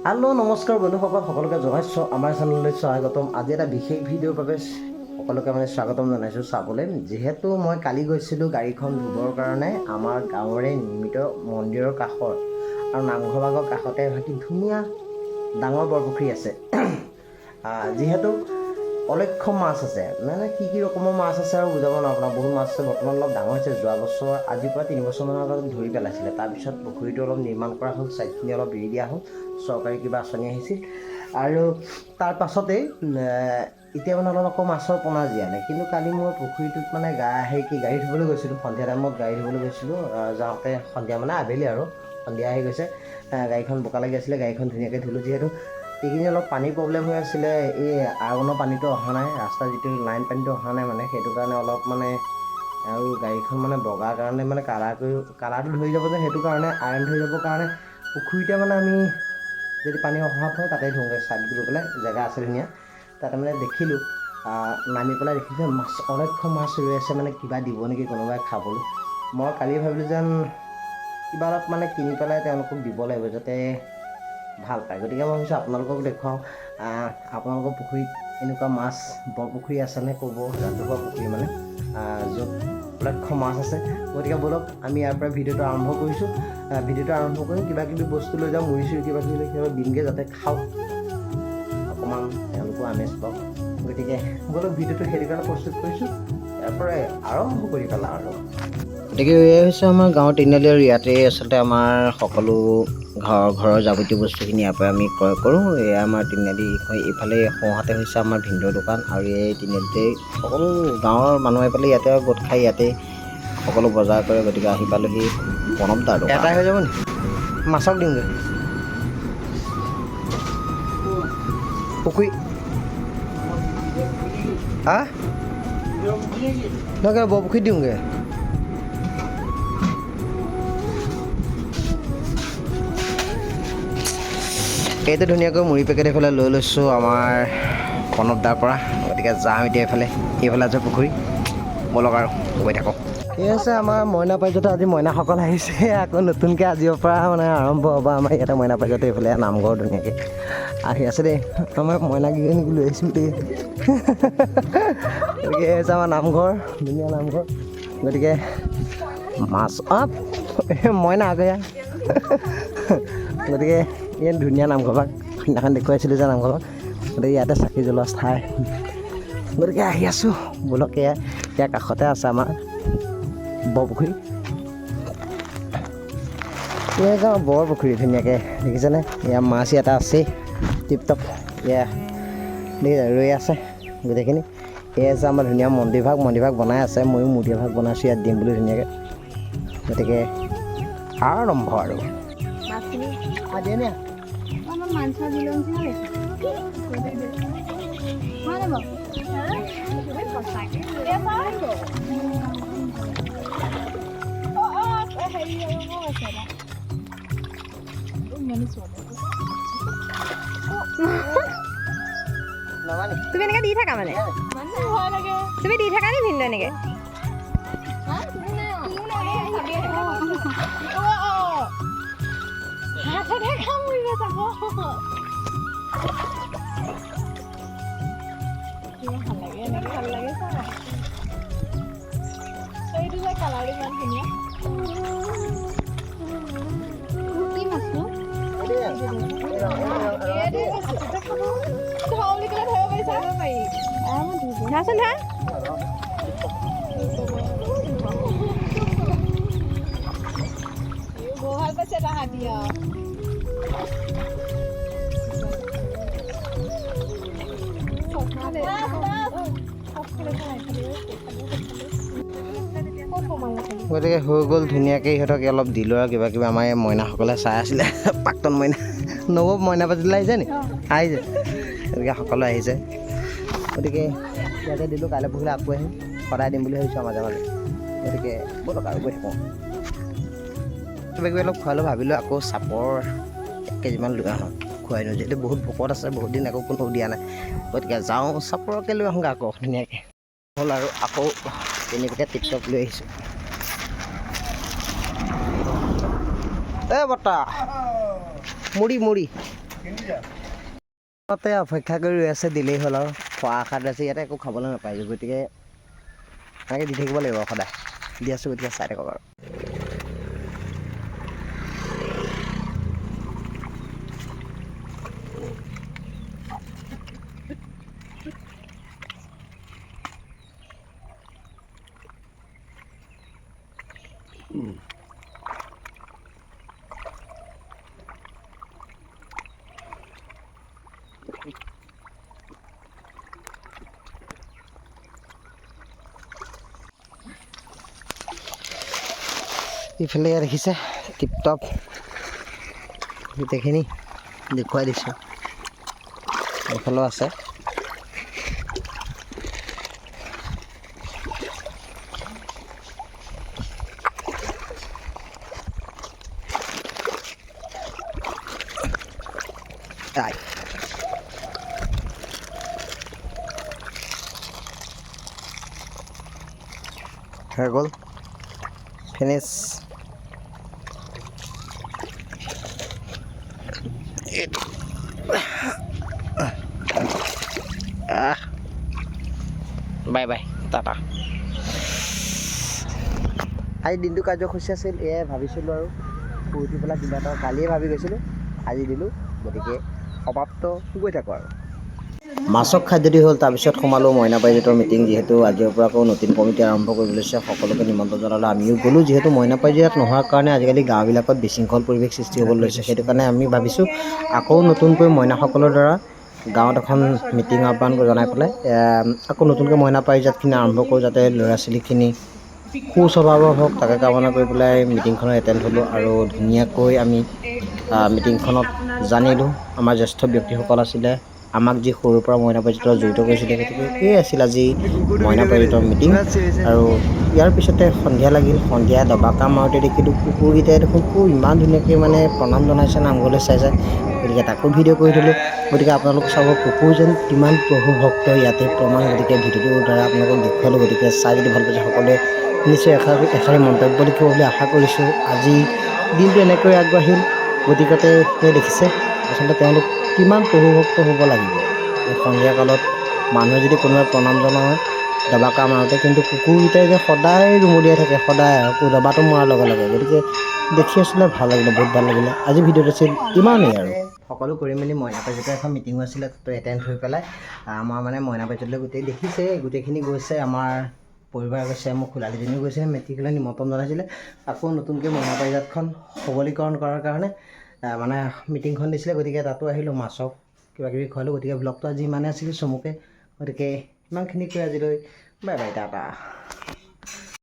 Hello' নমস্কাৰ বন্ধুসকল, সকলোকে জনাইছোঁ আমাৰ চেনেললৈ স্বাগতম। আজি এটা বিশেষ ভিডিঅ'ৰ বাবে সকলোকে স্বাগতম জনাইছোঁ চাবলৈ। যিহেতু মই কালি গৈছিলোঁ গাড়ীখন ধুবৰ কাৰণে আমাৰ গাঁৱৰে নিৰ্মিত মন্দিৰৰ কাষৰ আৰু নামঘৰ ভাগৰ কাষতে এভাটি ধুনীয়া ডাঙৰ বৰপুখুৰী আছে। যিহেতু অলক্ষ্য মাছ আছে, কি ৰকমৰ মাছ আছে আৰু বুজাব নোৱাৰোঁ আপোনাক। বহুত মাছ আছে, বৰ্তমান অলপ ডাঙৰ হৈছে। যোৱা বছৰ আজিৰ পৰা 3 বছৰমানৰ আগত ধৰি পেলাইছিলে। তাৰপিছত পুখুৰীটো অলপ নিৰ্মাণ কৰা হ'ল, ছাইডখিনি অলপ এৰি দিয়া হ'ল, চৰকাৰী কিবা আঁচনি আহিছিল। আৰু তাৰ পাছতেই এতিয়া অলপ আকৌ মাছৰ পোনা জীয়ালে। কিন্তু কালি মই পুখুৰীটোত গাড়ী ধুবলৈ গৈছিলোঁ, সন্ধিয়া টাইমত গাড়ী ধুবলৈ গৈছিলোঁ। যাওঁতে সন্ধিয়া আবেলি আৰু সন্ধিয়া আহি গৈছে, গাড়ীখন বোকা লাগি আছিলে। গাড়ীখন ধুনীয়াকৈ ধুলোঁ। যিহেতু এইখিনি অলপ পানীৰ প্ৰব্লেম হৈ আছিলে, এই আইৰণৰ পানীটো অহা নাই, ৰাস্তাৰ যিটো লাইন পানীটো অহা নাই সেইটো কাৰণে অলপ আৰু গাড়ীখন বগাৰ কাৰণে কালাৰটো ধৰি যাব যে, সেইটো কাৰণে আইৰণ ধৰি যাবৰ কাৰণে পুখুৰীতে আমি যদি পানী অভাৱ হয় তাতে ধুওঁগৈ। ছাইড গৈ পেলাই জেগা আছে ধুনীয়া, তাতে দেখিলোঁ, নামি পেলাই দেখিছোঁ মাছ, অলক্ষ্য মাছ ৰৈ আছে। কিবা দিব নেকি কোনোবাই খাবলৈ। মই কালি ভাবিলোঁ যেন কিবা অলপ কিনি পেলাই তেওঁলোকক দিব লাগিব, যাতে ভাল পায়। গতিকে মই ভাবিছোঁ আপোনালোকক দেখুৱাওঁ, আপোনালোকৰ পুখুৰীত এনেকুৱা মাছ, বৰপুখুৰী আছেনে ক'ব, ৰাজহুৱা পুখুৰী য'ত অলক্ষ্য মাছ আছে। গতিকে ব'লক আমি ইয়াৰ পৰা ভিডিঅ'টো আৰম্ভ কৰিছোঁ। ভিডিঅ'টো আৰম্ভ কৰি কিবাকিবি বস্তু লৈ যাওঁ, মুড়ি চুৰি কিবাকিবি লৈ সিহঁতক দিমগৈ, যাতে খাওক, অকণমান তেওঁলোকো আমেজ পাওক। গতিকে ব'লক ভিডিঅ'টো সেইটো কাৰণে প্ৰস্তুত কৰিছোঁ, ইয়াৰ পৰাই আৰম্ভ কৰি পেলাওঁ আৰু। গতিকে এয়াই হৈছে আমাৰ গাঁৱৰ তিনিআলি, আৰু ইয়াতেই আচলতে আমাৰ সকলো ঘৰৰ যাৱতীয় বস্তুখিনি ইয়াৰ পৰা আমি ক্ৰয় কৰোঁ। এয়া আমাৰ তিনিআলি, এইফালে সোঁহাতে হৈছে আমাৰ ভিনদেউৰ দোকান, আৰু এই তিনিআলিতেই সকলো গাঁৱৰ মানুহ আহি পেলাই ইয়াতে গোট খাই ইয়াতে সকলো বজাৰ কৰে। গতিকে আহি পালোহি প্ৰণৱ দাৰ দোকান। এটাই হৈ যাব নি? মাছক দিমগৈ পুখুৰী। নহয় বৰপুখুৰীত দিওঁগৈ। এইটো ধুনীয়াকৈ মুড়ি পেকেট এইফালে লৈ লৈছোঁ আমাৰ প্ৰণৱ দাৰ পৰা। গতিকে যাওঁ এতিয়া এইফালে আছে পুখুৰী। ব'লক আৰু গৈ থাকক। এই আছে আমাৰ মইনা পাৰিজাত। আজি মইনাসকল আহিছে, আকৌ নতুনকৈ আজিৰ পৰা আৰম্ভ হ'ব আমাৰ ইয়াতে মইনা পাৰিজাত। এইফালে নামঘৰ ধুনীয়াকৈ আহি আছে দেই, আমাৰ মইনাকেইজনীক লৈ আহিছোঁ দেই। গতিকে এই হৈছে আমাৰ নামঘৰ, ধুনীয়া নামঘৰ। গতিকে মাছ মইনা আগয়া। গতিকে এই ধুনীয়া নামঘৰ ভাগ, সেইদিনাখন দেখুৱাইছিলোঁ যে নামঘৰ ভাগ। গতিকে ইয়াতে চাকি জ্বলোৱা ঠাই। গতিকে আহি আছোঁ, ব'লক। ইয়াৰ কাষতে আছে আমাৰ বৰপুখুৰী। এয়া যাওঁ বৰপুখুৰী, ধুনীয়াকৈ দেখিছেনে? ইয়াৰ মাছ ইয়াতে আছেই, টিপটপ। এয়া দেখিছে ৰৈ আছে গোটেইখিনি। এয়া আছে আমাৰ ধুনীয়া মন্দিৰ ভাগ বনাই আছে। ময়ো মূৰ্তি ভাগ বনাইছোঁ ইয়াত দিম বুলি ধুনীয়াকৈ। গতিকে আৰম্ভ আৰু তুমি এনেকৈ দি থাকা তুমি দি থাকা নি ভিন্ন এনেকৈ? কালাৰ ইমান ধুনীয়া। কি মাছ নো? ধৰাচোন ধৰা। ভাল পাইছে তাহাঁতি আৰু। গতিকে হৈ গ'ল ধুনীয়াকৈ। ইহঁতক অলপ দিলোঁ আৰু কিবা কিবি। আমাৰ এই মইনাসকলে চাই আছিলে, প্ৰাক্তন মইনা নৱ মইনা পাতিলে আহিছে নি? আহিছে। গতিকে সকলো আহিছে। গতিকে ইয়াতে দিলোঁ, কাইলৈ পৰহিলৈ আকৌ আহিম, সদায় দিম বুলি ভাবিছোঁ মাজে মাজে। গতিকে ব'লক আৰু গৈ থাকোঁ। কিবা কিবি অলপ খোৱালোঁ, ভাবিলোঁ আকৌ চাপৰ 1 কেজিমান লৈ আহোঁ, খুৱাই দিওঁ। যিহেতু বহুত ভোকত আছে, বহুত দিন একো কোনো দিয়া নাই। গতিকে যাওঁ, চাপৰকৈ লৈ আহোঁগৈ আকৌ ধুনীয়াকৈ। হ'ল আৰু আকৌ তেনেকৈ টিপটপ লৈ আহিছোঁ। বৰ্তা মুড়ি তাতে অপেক্ষা কৰি ৰৈ আছে, দিলেই হ'ল আৰু খোৱা আশাত আছে। ইয়াতে একো খাবলৈ নাপায়, গতিকে এনেকৈ দি থাকিব লাগিব সদায়। দি আছোঁ, গতিকে চাই থাকক আৰু। ইফালে দেখিছে টিপটপ গোটেইখিনি দেখুৱাই দিছোঁ। এইফালেও আছে। হৈ গ'ল, ফিনিছ। Bye bye, Tata. আজি দিনটো কাৰ্যসূচী আছিল এয়াই ভাবিছিলোঁ, আৰু শুই উঠি পেলাই কিবা এটা কালিয়ে ভাবি গৈছিলোঁ, আজি দিলোঁ, গতিকে সমাপ্ত। গৈ থাকোঁ আৰু। মাছক খাদ্য দি হ'ল, তাৰপিছত সোমালোঁ মইনা পাৰিজাতৰ মিটিং। যিহেতু আজিৰ পৰা আকৌ নতুন কমিটি আৰম্ভ কৰিব লৈছে, সকলোকে নিমন্ত্ৰণ জনালোঁ। আমিও গ'লোঁ, যিহেতু মইনা পাৰিজাত নোহোৱাৰ কাৰণে আজিকালি গাঁওবিলাকত বিশৃংখল পৰিৱেশ সৃষ্টি হ'বলৈ লৈছে। সেইটো কাৰণে আমি ভাবিছোঁ আকৌ নতুনকৈ মইনাসকলৰ দ্বাৰা গাঁৱত এখন মিটিং আহ্বান জনাই পেলাই আকৌ নতুনকৈ মইনা পাৰিজাতখিনি আৰম্ভ কৰোঁ, যাতে ল'ৰা ছোৱালীখিনি সুস্বভাৱৰ হওক, তাকে কামনা কৰি পেলাই মিটিংখনত এটেণ্ড হ'লোঁ। আৰু ধুনীয়াকৈ আমি মিটিংখনত জানিলোঁ। আমাৰ জ্যেষ্ঠ ব্যক্তিসকল আছিলে, আমাক যি সৰুৰ পৰা মইনা পাৰিজাতৰ জড়িত কৰিছিলে। গতিকে এই আছিল আজি মইনা পাৰিজাতৰ মিটিং। আৰু ইয়াৰ পিছতে সন্ধিয়া লাগিল। সন্ধিয়া দবাকা মাৰোঁতে দেখিলোঁ কুকুৰকেইটাই দেখোন ইমান ধুনীয়াকৈ মানে প্ৰণাম জনাইছে নামঘৰলৈ চাই। গতিকে তাকো ভিডিঅ' কৰি থ'লোঁ। গতিকে আপোনালোক চাব, কুকুৰ যেন কিমান প্ৰভু ভক্ত ইয়াতে প্ৰমাণ। গতিকে ভিডিঅ'টোৰ দ্বাৰা আপোনালোকক দেখুৱালোঁ। গতিকে চাই যদি ভাল পাইছে সকলোৱে নিশ্চয় এষাৰি মন্তব্য লিখিব বুলি আশা কৰিছোঁ। আজি দিনটো এনেকৈ আগবাঢ়িল। গতিকতে সেই দেখিছে আচলতে তেওঁলোক কিমান প্ৰভুভক্ত হ'ব লাগিব। এই সন্ধিয়া কালত মানুহে যদি কোনোবাই প্ৰণাম জনায় দবাকা মাৰোঁতে, কিন্তু কুকুৰকেইটাই যে সদায় ৰুমলিয়াই থাকে, সদায় আকৌ দবাটো মৰাৰ লগে লগে। গতিকে দেখি আছিলে ভাল লাগিলে, বহুত ভাল লাগিলে। আজি ভিডিঅ'টো আছিল ইমানেই আৰু। সকলো কৰি মেলি মইনা পাৰিজাতৰ এখন মিটিঙো আছিলে, তাতে এটেণ্ড হৈ পেলাই আমাৰ মানে মইনা পাৰিজাতলৈ গোটেই দেখিছে, গোটেইখিনি গৈছে। আমাৰ পৰিবাৰ গৈছে, মোৰ খোলালীজনীও গৈছে, মেট্ৰিকলৈ নিমন্ত্ৰণ জনাইছিলে। আকৌ নতুনকৈ মইনা পাৰিজাতখন সবলীকৰণ কৰাৰ কাৰণে মানে মিটিংখন দিছিলে। গতিকে তাতো আহিলোঁ, মাছক কিবাকিবি খোৱালোঁ। গতিকে ব্লগটো আজি ইমানে আছিল চমুকৈ। গতিকে ইমানখিনি কৈ আজিলৈ বাই বাই, টাটা।